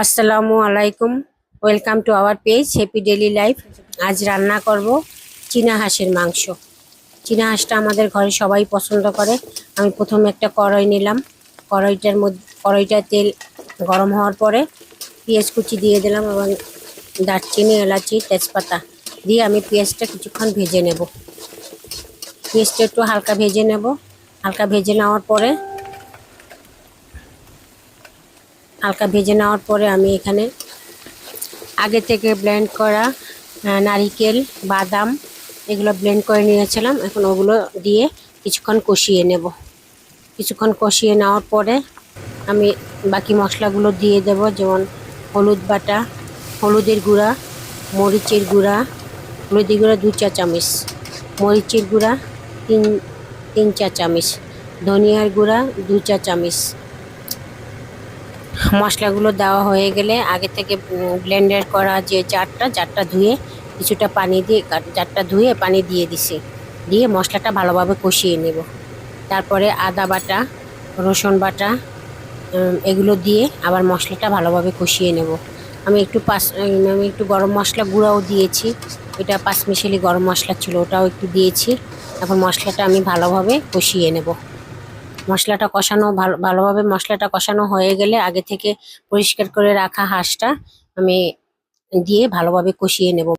আসসালামু আলাইকুম। Welcome to our page happy daily life. আজ রান্না করব চীনা হাঁসের মাংস। চীনা হাঁসটা আমাদের ঘরে সবাই পছন্দ করে। আমি প্রথমে একটা কড়াই নিলাম। কড়াইটা তেল গরম হওয়ার পরে পেঁয়াজ কুচি দিয়ে দিলাম এবং দারচিনি, এলাচি, তেজপাতা দিয়ে আমি পেঁয়াজটা কিছুক্ষণ ভেজে নেব। পেঁয়াজটা একটু হালকা ভেজে নেব। হালকা ভেজে নেওয়ার পরে আমি এখানে আগে থেকে ব্লেন্ড করা নারিকেল, বাদাম এগুলো ব্লেন্ড করে নিয়েছিলাম। এখন ওগুলো দিয়ে কিছুক্ষণ কষিয়ে নেব। কিছুক্ষণ কষিয়ে নেওয়ার পরে আমি বাকি মশলাগুলো দিয়ে দেব, যেমন হলুদ বাটা, হলুদের গুঁড়া, মরিচের গুঁড়া, হলুদের গুঁড়া 2 চা চামচ, মরিচের গুঁড়া তিন চা চামচ, ধনিয়ার গুঁড়া 2 চা চামচ। মশলাগুলো দেওয়া হয়ে গেলে আগে থেকে ব্লেন্ডার করা যে জারটা ধুয়ে কিছুটা পানি দিয়ে জারটা ধুয়ে পানি দিয়ে দিছি। দিয়ে মশলাটা ভালোভাবে কষিয়ে নেব। তারপরে আদা বাটা, রসুন বাটা এগুলো দিয়ে আবার মশলাটা ভালোভাবে কষিয়ে নেব। আমি একটু গরম মশলা গুঁড়াও দিয়েছি। এটা 5 মিশালি গরম মশলা ছিল, ওটাও একটু দিয়েছি। এখন মশলাটা আমি ভালোভাবে কষিয়ে নেব। মশলাটা কষানো হয়ে গেলে আগে থেকে পরিষ্কার করে রাখা হাঁসটা আমি দিয়ে ভালোভাবে কষিয়ে নেব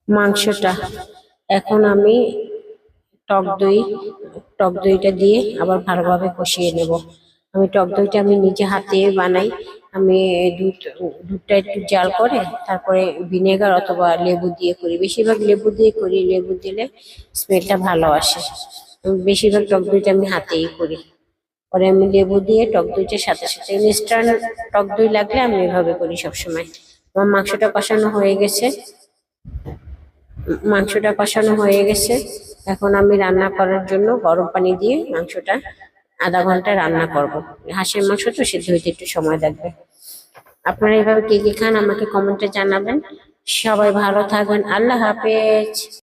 মাংসটা। এখন আমি টক দই টক দইটা দিয়ে আবার ভালোভাবে কষিয়ে নেব। টক দইটা আমি নিজে হাতে বানাই। আমি দুধটা একটু জাল করে তারপরে ভিনেগার অথবা লেবু দিয়ে করি। বেশিরভাগ লেবু দিয়ে করি, লেবু দিলে স্মেলটা ভালো আসে। বেশিরভাগ টক দইটা আমি হাতেই করি। পরে আমি লেবু দিয়ে টক দইটার সাথে সাথে ইনস্ট্যান্ট টক দই লাগলে আমি এভাবে করি সবসময়। আমার মাংসটা কষানো হয়ে গেছে। এখন আমি রান্না করার জন্য গরম পানি দিয়ে মাংসটা আধা ঘন্টা রান্না করব। হাঁসের মাংস তো সিদ্ধ হইতে একটু সময় লাগবে। আপনারা এভাবে কে কে খান আমাকে কমেন্টে জানাবেন। সবাই ভালো থাকবেন। আল্লাহ হাফেজ।